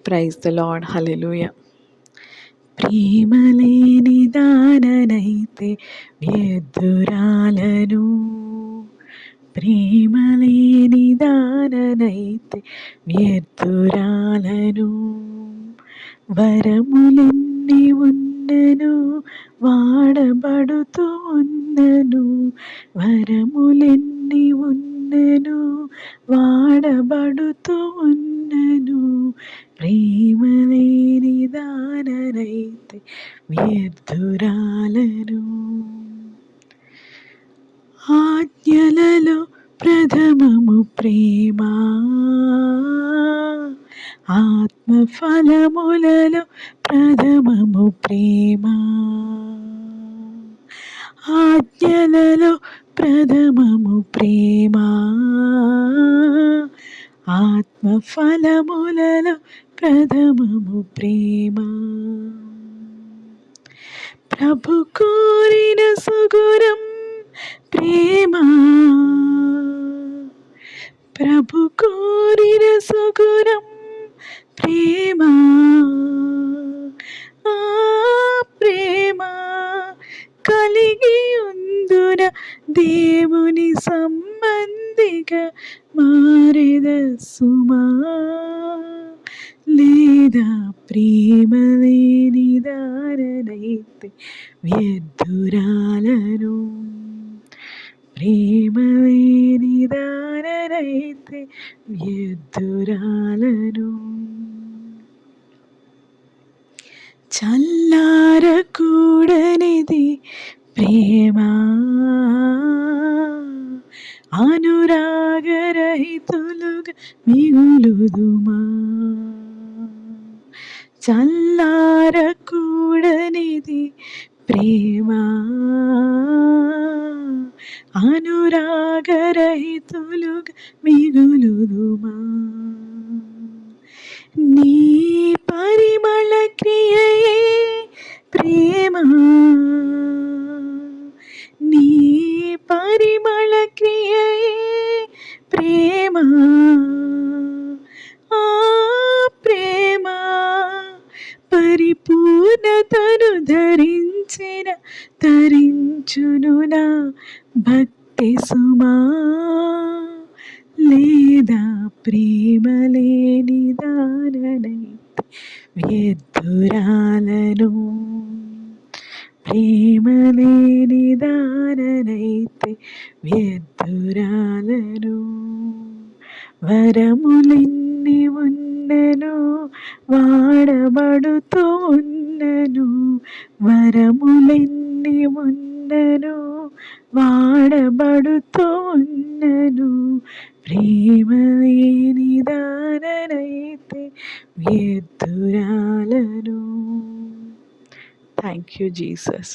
Praise the Lord. Hallelujah. ప్రేమలేని దాననైతే వ్యర్థురాలను, ప్రేమలేని దాననైతే వ్యర్థురాలను. వరములెన్ని ఉన్నను వాడబడుతూ ఉన్నను, వరములెన్ని ఉన్నను వాడబడుతూ ఉన్నను. ప్రేమలేని దాననైతే వ్యర్థురాలను. ఆజ్ఞలలో ప్రథమము ప్రేమ, ఆత్మఫలములలో ప్రథమము ప్రేమ. ఆజ్ఞలలో ప్రథమము ప్రేమ, ఆత్మఫలములలో ప్రథమము ప్రేమ. ప్రభు కోరిన సుగురం ప్రేమ, ప్రభు కోరిన సుగురం ప్రేమ. ఆ ప్రేమ కలిగి ఉందున దేవుని సంబంధిగా మారెద సుమా. లేదా ప్రేమ లేని దాననైతే వ్యర్థురాలను, ప్రేమ లేని దాననైతే వ్యర్థురాలను. చల్లారకూడనిది ప్రేమ, అనురాగరహితులుగా మిగులుదుమా. చల్లారకూడనిది ప్రేమ, అనురాగరహితులుగా మిగులుదుమా. నీ పరిమళ క్రియయే ప్రేమ, నీ పరిమళ క్రియయే ప్రేమ. ఆ ప్రేమ పరిపూర్ణతను ధరించును నా భక్తి సుమా. లేదా ప్రేమ లేని దాననైతే వ్యర్థురాలను, ప్రేమ లేని దాననైతే వ్యర్థురాలను. వరములెన్ని ఉన్నను వాడబడుతూ ఉన్నను, వరములెన్ని ఉన్నను వాడబడుతూ ఉన్నను. ప్రేమ లేని దాననైతే వ్యర్థురాలను. Thank you Jesus.